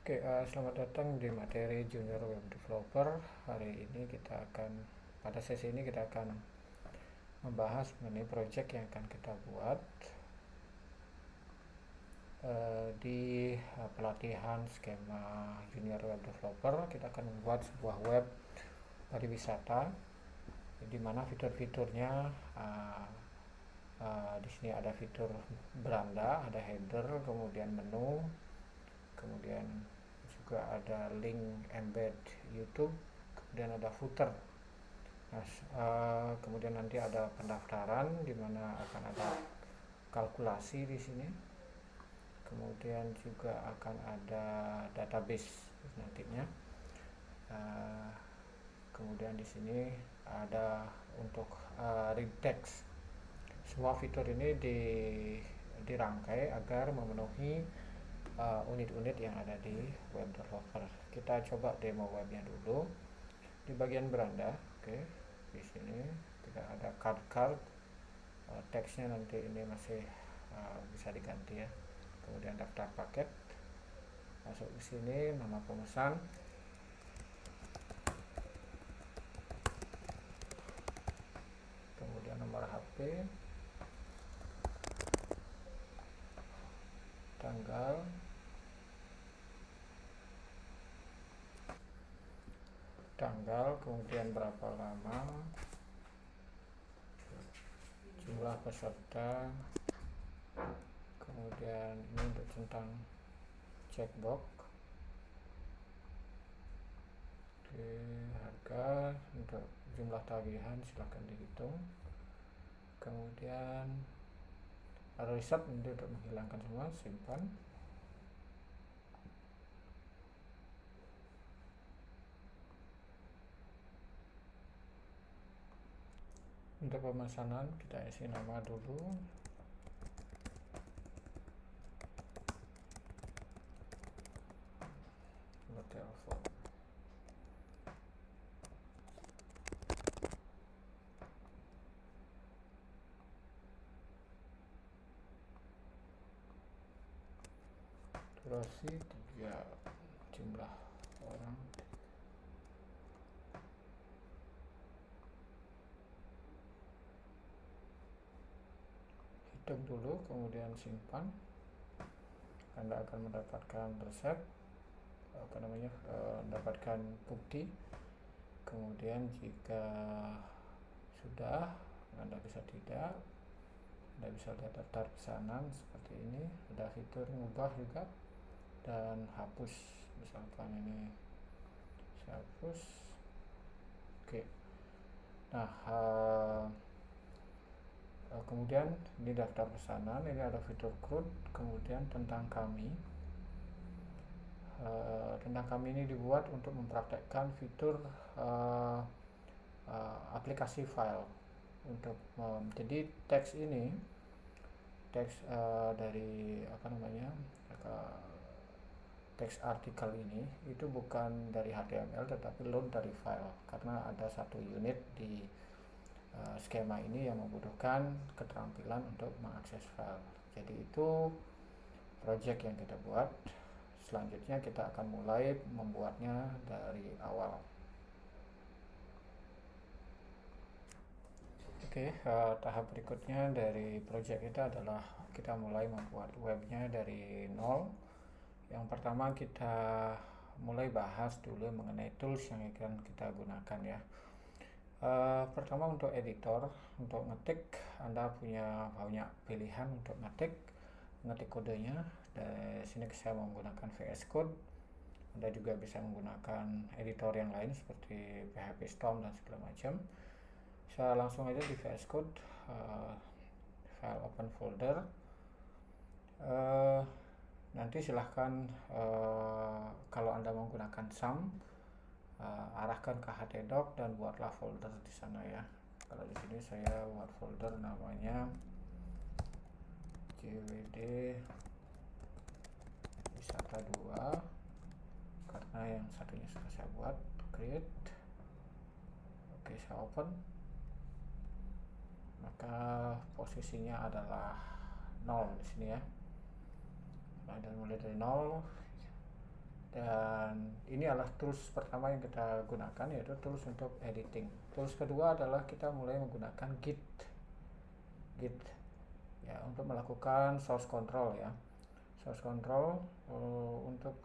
Oke, selamat datang di materi Junior Web Developer. Hari ini pada sesi ini kita akan membahas mengenai project yang akan kita buat di pelatihan skema Junior Web Developer. Kita akan membuat sebuah web pariwisata, di mana fitur-fiturnya di sini ada fitur beranda, ada header, kemudian menu, kemudian juga ada link embed YouTube, kemudian ada footer. Nah, kemudian nanti ada pendaftaran di mana akan ada kalkulasi di sini. Kemudian juga akan ada database nantinya. Kemudian di sini ada untuk read text. Semua fitur ini dirangkai agar memenuhi unit-unit yang ada di web developer. Kita coba demo webnya dulu di bagian beranda. Oke, di sini tidak ada card, teksnya nanti ini masih bisa diganti ya. Kemudian daftar paket, masuk ke sini, nama pemesan, kemudian nomor HP, tanggal, kemudian berapa lama, jumlah peserta, kemudian ini untuk tentang checkbox, oke, harga, untuk jumlah tagihan silahkan dihitung, kemudian reset nanti untuk menghilangkan semua, simpan. Untuk pemesanan kita isi nama dulu, nomor telepon, durasi 3, jumlah orang, hitung dulu, kemudian simpan. Anda akan mendapatkan resep, mendapatkan bukti. Kemudian jika sudah, Anda bisa tidak, Anda bisa lihat daftar pesanan seperti ini. Ada fitur mengubah juga dan hapus, misalkan ini saya hapus. Oke, nah kemudian di daftar pesanan ini ada fitur CRUD, kemudian tentang kami. Tentang kami ini dibuat untuk mempraktekkan fitur aplikasi file untuk jadi teks ini, dari teks artikel ini itu bukan dari HTML tetapi load dari file, karena ada satu unit di skema ini yang membutuhkan keterampilan untuk mengakses file. Jadi itu project yang kita buat. Selanjutnya kita akan mulai membuatnya dari awal. Oke, tahap berikutnya dari project kita adalah kita mulai membuat webnya dari nol. Yang pertama kita mulai bahas dulu mengenai tools yang akan kita gunakan ya. Pertama untuk editor, untuk ngetik Anda punya banyak pilihan untuk ngetik kodenya. Dari sini saya menggunakan VS Code. Anda juga bisa menggunakan editor yang lain seperti PHP Storm dan segala macam. Saya langsung aja di VS Code, file open folder. Nanti silahkan kalau Anda menggunakan SAM, arahkan ke htdoc dan buatlah folder di sana ya. Kalau di sini saya buat folder namanya JWD Wisata 2 karena yang satunya sudah saya buat. Create. Oke, saya open. Maka posisinya adalah 0 di sini ya. Nah, dan mulai dari 0 Dan ini adalah tools pertama yang kita gunakan, yaitu tools untuk editing. Tools kedua adalah kita mulai menggunakan Git ya, untuk melakukan source control ya. Source control untuk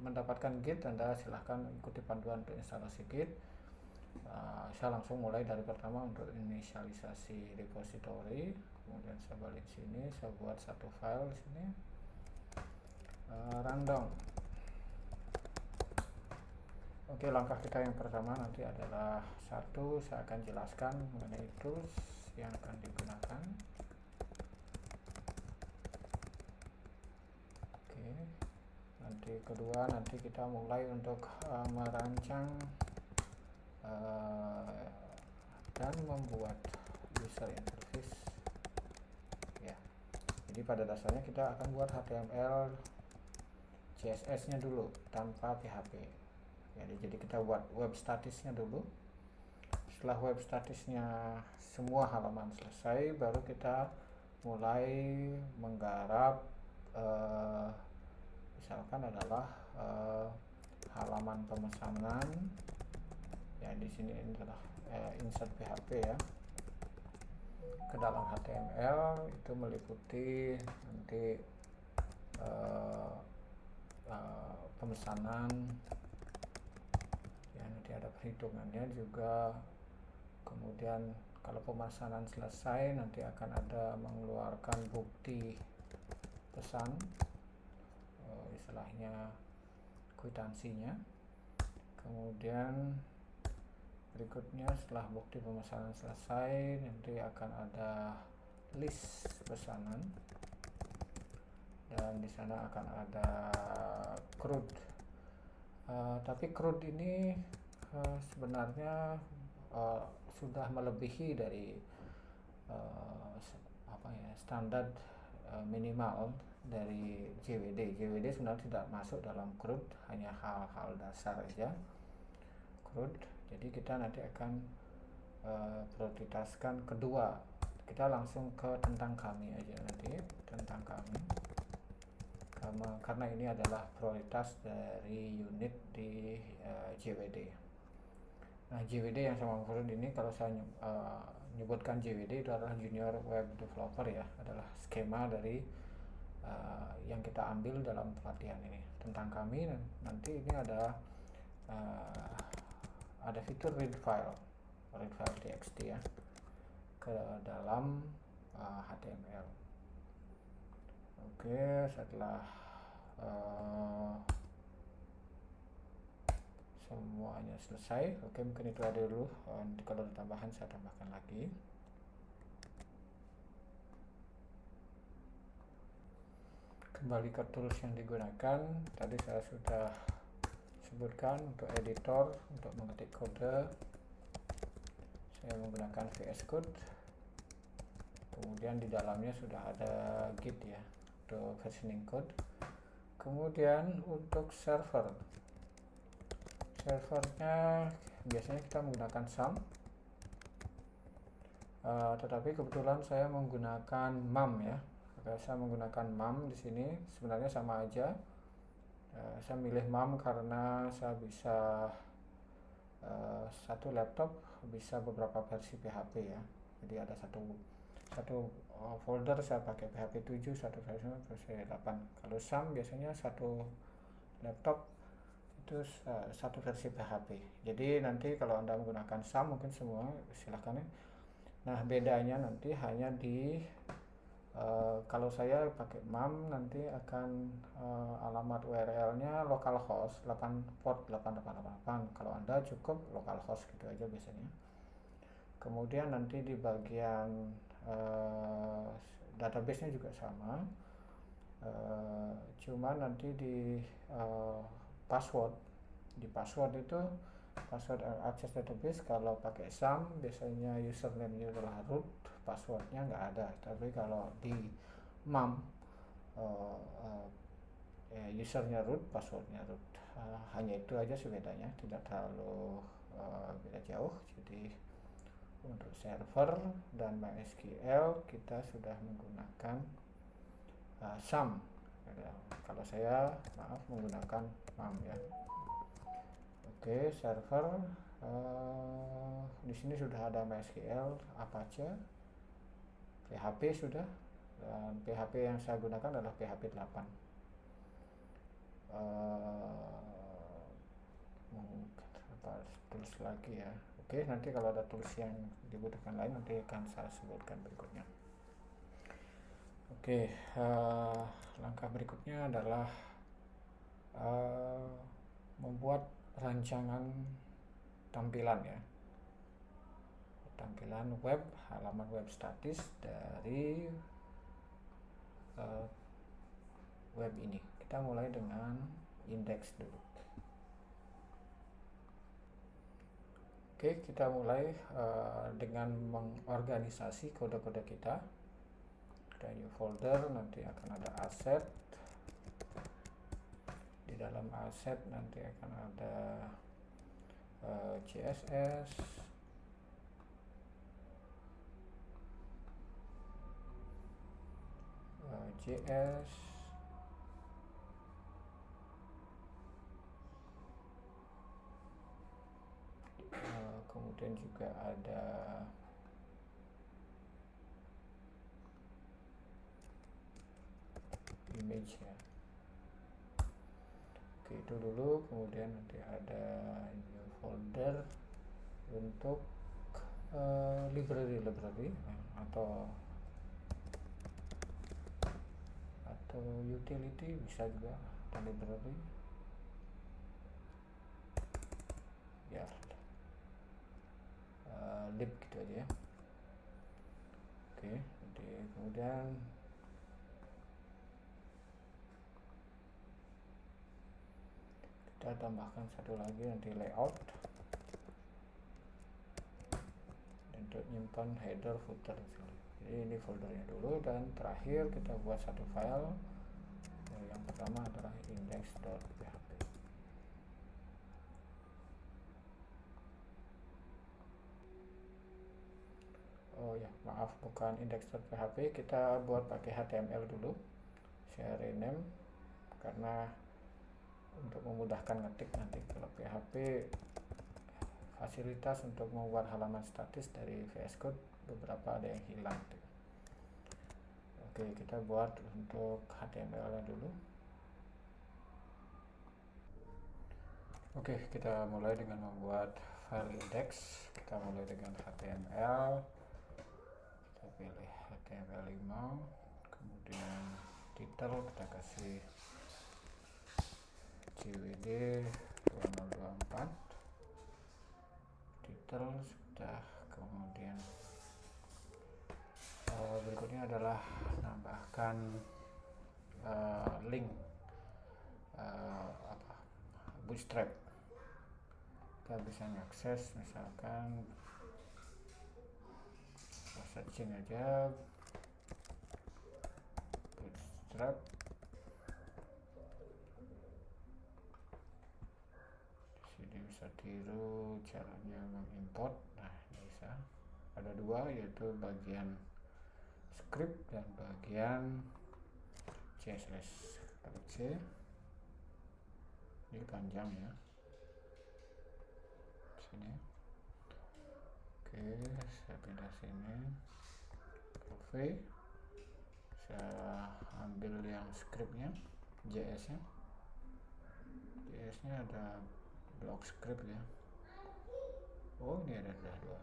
mendapatkan Git, Anda silahkan ikuti panduan untuk instalasi Git. Saya langsung mulai dari pertama untuk inisialisasi repository. Kemudian saya balik sini, saya buat satu file di sini, rundown. Oke, langkah kita yang pertama nanti adalah satu, saya akan jelaskan mengenai tools yang akan digunakan. Oke, nanti kedua, nanti kita mulai untuk merancang dan membuat user interface ya. Jadi pada dasarnya kita akan buat HTML CSS nya dulu tanpa PHP ya. Jadi kita buat web statusnya dulu. Setelah web statusnya semua halaman selesai, baru kita mulai menggarap misalkan adalah halaman pemesanan ya. Di sini adalah insert PHP ya ke dalam HTML. Itu meliputi nanti pemesanan ya, nanti ada perhitungannya juga. Kemudian kalau pemesanan selesai, nanti akan ada mengeluarkan bukti pesan, istilahnya kwitansinya. Kemudian berikutnya, setelah bukti pemesanan selesai, nanti akan ada list pesanan, dan di sana akan ada CRUD. Tapi CRUD ini sebenarnya sudah melebihi dari standar minimal dari JWD. JWD sebenarnya tidak masuk dalam CRUD, hanya hal-hal dasar aja CRUD. Jadi kita nanti akan prioritaskan kedua. Kita langsung ke tentang kami aja nanti, tentang kami. Karena ini adalah prioritas dari unit di JWD. Nah, JWD yang saya maksud ini, kalau saya menyebutkan JWD itu adalah Junior Web Developer ya, adalah skema dari yang kita ambil dalam pelatihan ini. Tentang kami nanti ini ada fitur read file txt ya ke dalam HTML. Oke, setelah semuanya selesai, oke, mungkin itu ada dulu. Kalau ada tambahan saya tambahkan lagi. Kembali ke tools yang digunakan, tadi saya sudah sebutkan. Untuk editor, untuk mengetik kode, saya menggunakan VS Code. Kemudian di dalamnya sudah ada Git ya, untuk versioning code. Kemudian untuk servernya biasanya kita menggunakan SAM, tetapi kebetulan saya menggunakan MAM ya. Saya menggunakan MAM di sini, sebenarnya sama aja. Saya milih MAM karena saya bisa satu laptop bisa beberapa versi PHP ya. Jadi ada satu folder saya pakai PHP 7, satu versi 8. Kalau SAM biasanya satu laptop itu satu versi PHP. Jadi nanti kalau Anda menggunakan SAM, mungkin semua silahkan ya. Nah, bedanya nanti hanya di kalau saya pakai MAM, nanti akan alamat URL-nya localhost 8.8.8.8. Kalau Anda cukup localhost gitu aja biasanya. Kemudian nanti di bagian database-nya juga sama, cuma nanti di password itu password access database. Kalau pakai SAM biasanya username-nya adalah root, passwordnya nggak ada. Tapi kalau di MAM usernya root, passwordnya root. Hanya itu aja sih bedanya, tidak terlalu beda jauh. Jadi untuk server dan MySQL kita sudah menggunakan SAM. Kalau saya maaf menggunakan MAM ya. Oke, server di sini sudah ada MySQL, Apache, PHP sudah, dan PHP yang saya gunakan adalah PHP 8. Tools lagi ya. Oke, nanti kalau ada tools yang dibutuhkan lain nanti akan saya sebutkan berikutnya. Oke, langkah berikutnya adalah membuat rancangan tampilan ya, tampilan web, halaman web statis dari web ini. Kita mulai dengan index dulu. Oke, kita mulai dengan mengorganisasi kode-kode kita. Ada new folder, nanti akan ada asset. Di dalam asset nanti akan ada CSS, JS, kemudian juga ada image ya. Oke, itu dulu. Kemudian nanti ada new folder untuk library atau utility, bisa juga ada library ya, lib gitu aja ya. Oke, jadi kemudian kita tambahkan satu lagi nanti layout untuk nyimpan header footer. Jadi ini foldernya dulu, dan terakhir kita buat satu file. Yang pertama adalah index.php. Oh ya, maaf, bukan index.php, kita buat pakai HTML dulu. Saya rename karena untuk memudahkan ngetik nanti. Kalau PHP fasilitas untuk membuat halaman statis dari VS Code beberapa ada yang hilang. Oke, kita buat untuk HTML nya dulu. Oke, kita mulai dengan membuat file index. Kita mulai dengan HTML. Kita pilih HTML5, kemudian title kita kasih CWD 2024. Title sudah. Kemudian berikutnya adalah nambahkan link Bootstrap. Kita bisa mengakses, misalkan searching aja Bootstrap. Sini bisa tiru caranya mengimport. Nah, ini bisa ada dua, yaitu bagian script dan bagian CSS. Klik C, ini panjang ya, sini. Oke, saya pindah sini, V, saya ambil yang scriptnya, JS nya ada blok script ya. Oh, ini ada dua.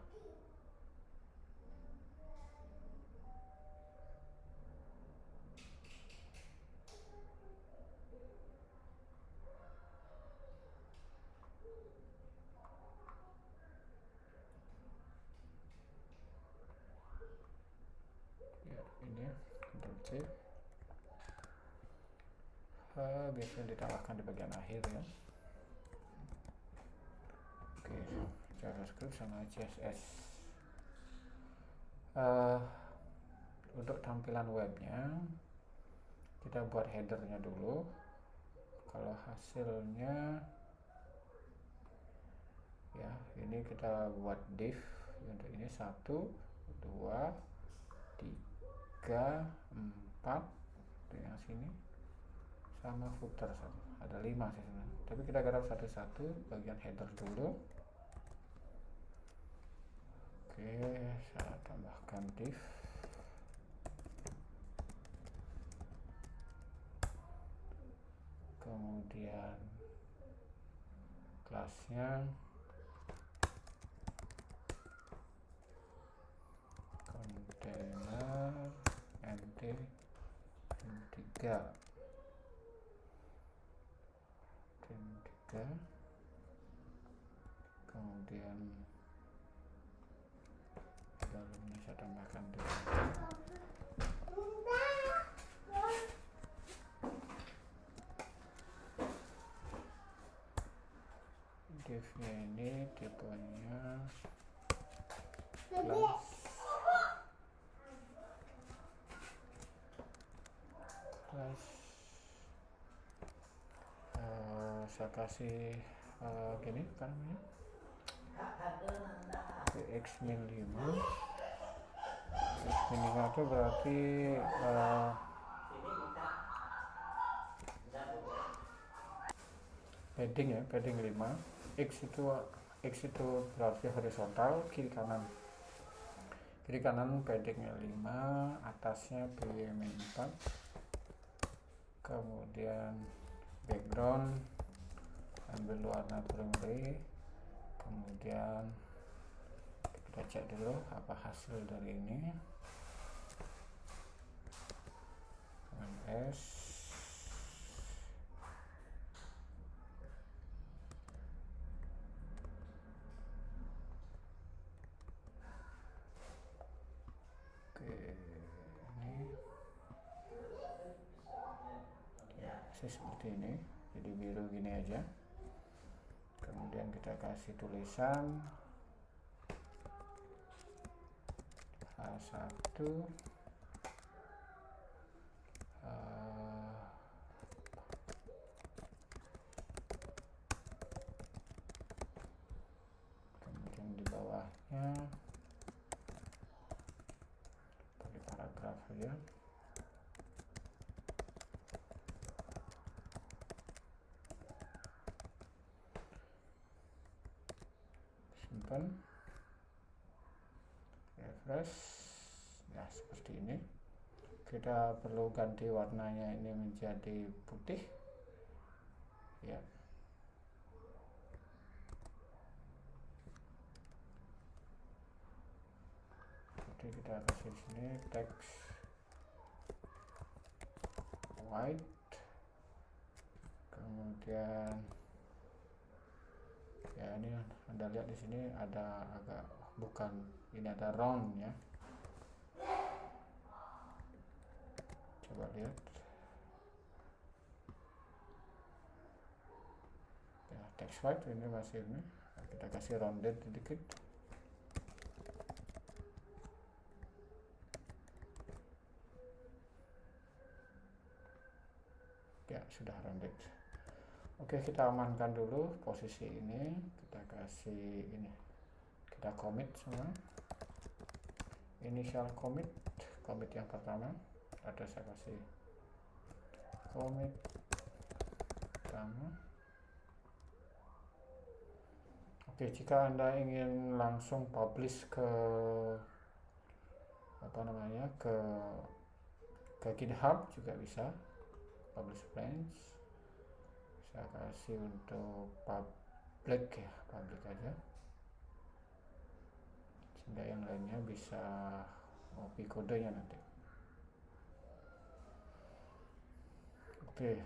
Ini Ctrl C, biasanya ditambahkan di bagian akhir ya. Oke, JavaScript sama CSS. Untuk tampilan webnya kita buat headernya dulu. Kalau hasilnya ya, ini kita buat div untuk ini 1, 2, 3, 4 untuk yang sini. sama footer ada 5 sih sebenarnya, tapi kita garap satu-satu. Bagian header dulu. Oke, saya tambahkan div, kemudian kelasnya container nt3, kemudian dalamnya saya tambahkan dulu. Divnya ini tipenya class, saya kasih gini kan namanya x-min 5. X-min 5 itu berarti padding ya, padding 5. X itu berarti horizontal, kiri kanan paddingnya 5, atasnya p-4, kemudian background ambil warna primary, kemudian kita cek dulu apa hasil dari ini. S seperti ini, jadi biru gini aja. Kemudian kita kasih tulisan H1 kemudian di bawahnya pakai paragraf saja. Simpan, refresh. Ya seperti ini. Kita perlu ganti warnanya ini menjadi putih ya. Jadi kita kasih sini text white, kemudian ya ini Anda lihat di sini ada agak bukan, ini ada round ya. Coba lihat ya, text white ini masih ini, kita kasih rounded sedikit ya, sudah rounded. Oke, kita amankan dulu posisi ini, kita kasih ini, kita commit semua. Initial commit yang pertama ada, saya kasih commit pertama. Oke, jika Anda ingin langsung publish ke ke GitHub juga bisa, publish branch. Saya kasih untuk public ya, public aja, sehingga yang lainnya bisa copy kodenya nanti. Oke.